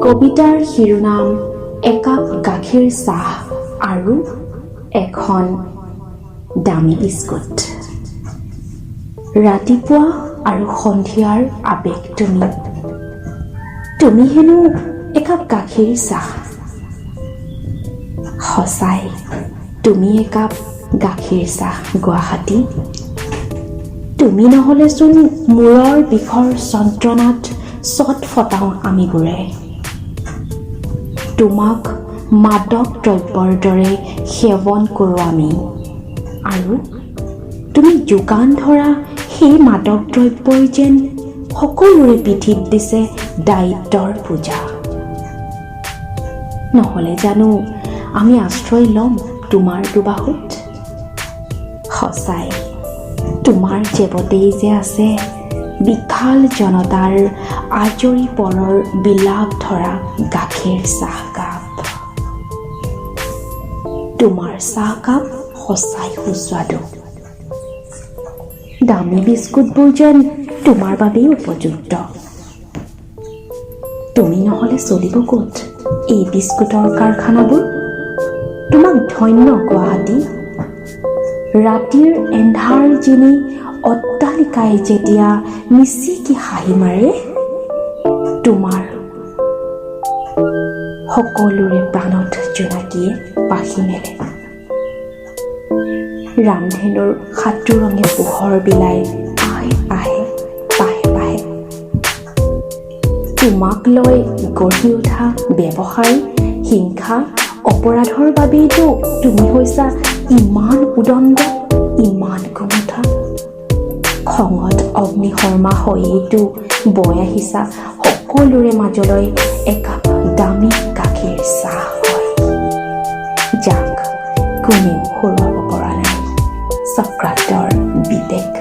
কবিতাৰ শিৰোনাম একাপ গাখীৰ চাহ আৰু এখন দামী বিস্কুট। ৰাতিপুৱা আৰু সন্ধিয়াৰ আবেগ তুমি হেনো একাপ গাখীৰ চাহ। সঁচাই তুমি একাপ গাখীৰ চাহ গুৱাহাটী। তুমি নহ'লেচোন মূৰৰ বিষৰ যন্ত্ৰণাত চট ফটাওঁ আমিবোৰে। তোমাক মাদক দ্ৰব্যৰ দৰে সেৱন কৰোঁ আমি, আৰু তুমি যোগান ধৰা সেই মাদক দ্ৰব্যই যেন সকলোৰে পিঠিত দিছে দায়িত্বৰ পূজা। নহ'লে জানো আমি আশ্ৰয় ল'ম তোমাৰ দুবাহুত? সঁচাই তোমাৰ জেবতেই যে আছে বিশাল জনতাৰ আজৰি পৰৰ বিলাপ ধৰা গাখীৰ চাহকাপ। তোমাৰ চাহকাপ সঁচাই সুস্বাদু। দামী বিস্কুটবোৰ যেন তোমাৰ বাবেই উপযুক্ত। তুমি নহ'লে চলিব ক'ত এই বিস্কুটৰ কাৰখানাবোৰ? তোমাক ধন্য গুৱাহাটী। ৰাতিৰ এন্ধাৰ জিনি অট্টালিকাই যেতিয়া মিচিকি হাঁহি মাৰে, তোমাৰ সকলোৰে প্ৰাণত জোনাকীয়ে পাখি মেলে। ৰামধেনুৰ সাতোৰঙে পোহৰ বিলাই আহে আহে পাহে পাহে। তোমাক লৈ গঢ়ি উঠা ব্যৱসায়, হিংসা, অপৰাধৰ বাবেইতো তুমি হৈছা ইমান উদণ্ড, ইমান গুমুঠা। খঙত অগ্নিশৰ্মা হৈয়েইতো বৈ আহিছা সকলোৰে মাজলৈ একাপ দামী গাখীৰ চাহ হয়, যাক কোনেও হৰুৱাব পৰা নাই চক্ৰান্তৰ বিবেক।